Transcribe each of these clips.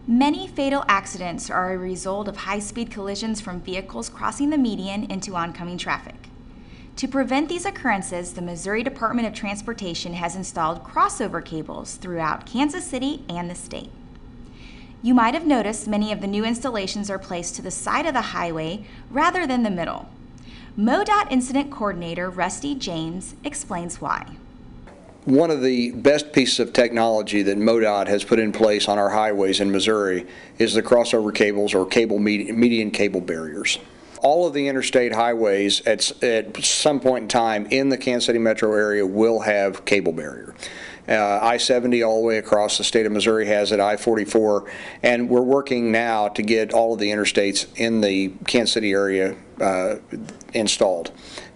Many fatal accidents are a result of high-speed collisions from vehicles crossing the median into oncoming traffic. To prevent these occurrences, the Missouri Department of Transportation has installed crossover cables throughout Kansas City and the state. You might have noticed many of the new installations are placed to the side of the highway rather than the middle. MODOT Incident Coordinator Rusty James explains why. One of the best pieces of technology that MODOT has put in place on our highways in Missouri is the crossover cables, or median cable barriers. All of the interstate highways at some point in time in the Kansas City metro area will have cable barrier. I-70 all the way across the state of Missouri has it, I-44, and we're working now to get all of the interstates in the Kansas City area installed.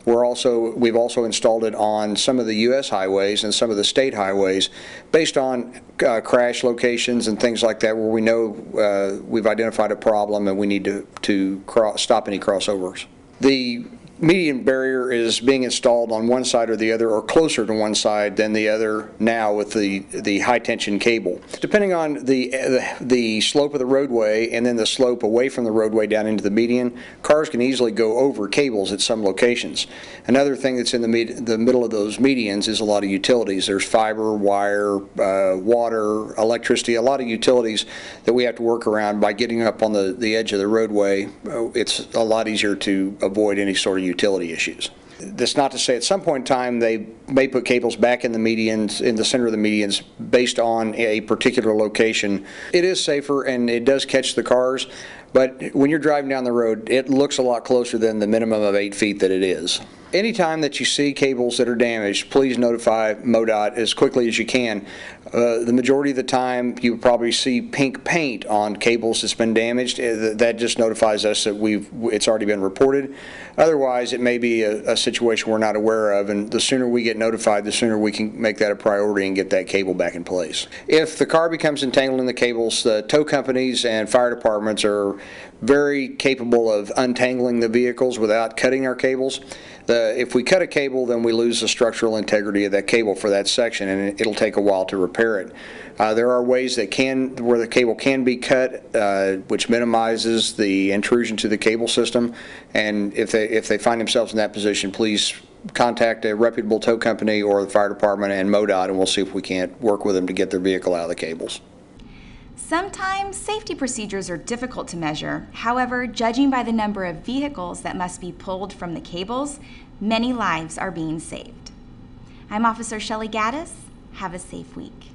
We've also installed it on some of the U.S. highways and some of the state highways based on crash locations and things like that, where we know we've identified a problem and we need to stop any crossovers. The median barrier is being installed on one side or the other, or closer to one side than the other now with the high tension cable. Depending on the slope of the roadway and then the slope away from the roadway down into the median, cars can easily go over cables at some locations. Another thing that's in the middle of those medians is a lot of utilities. There's fiber, wire, water, electricity, a lot of utilities that we have to work around. By getting up on the edge of the roadway, it's a lot easier to avoid any sort of utility issues. That's not to say at some point in time they may put cables back in the medians, in the center of the medians, based on a particular location. It is safer and it does catch the cars, but when you're driving down the road, it looks a lot closer than the minimum of 8 feet that it is. Anytime that you see cables that are damaged, please notify MODOT as quickly as you can. The majority of the time you probably see pink paint on cables that's been damaged. That just notifies us that it's already been reported. Otherwise, it may be a situation we're not aware of, and the sooner we get notified, the sooner we can make that a priority and get that cable back in place. If the car becomes entangled in the cables, the tow companies and fire departments are very capable of untangling the vehicles without cutting our cables. If we cut a cable, then we lose the structural integrity of that cable for that section, and it'll take a while to repair it. There are ways where the cable can be cut, which minimizes the intrusion to the cable system. And if they find themselves in that position, please contact a reputable tow company or the fire department and MODOT, and we'll see if we can't work with them to get their vehicle out of the cables. Sometimes safety procedures are difficult to measure. However, judging by the number of vehicles that must be pulled from the cables, many lives are being saved. I'm Officer Shelley Gaddis. Have a safe week.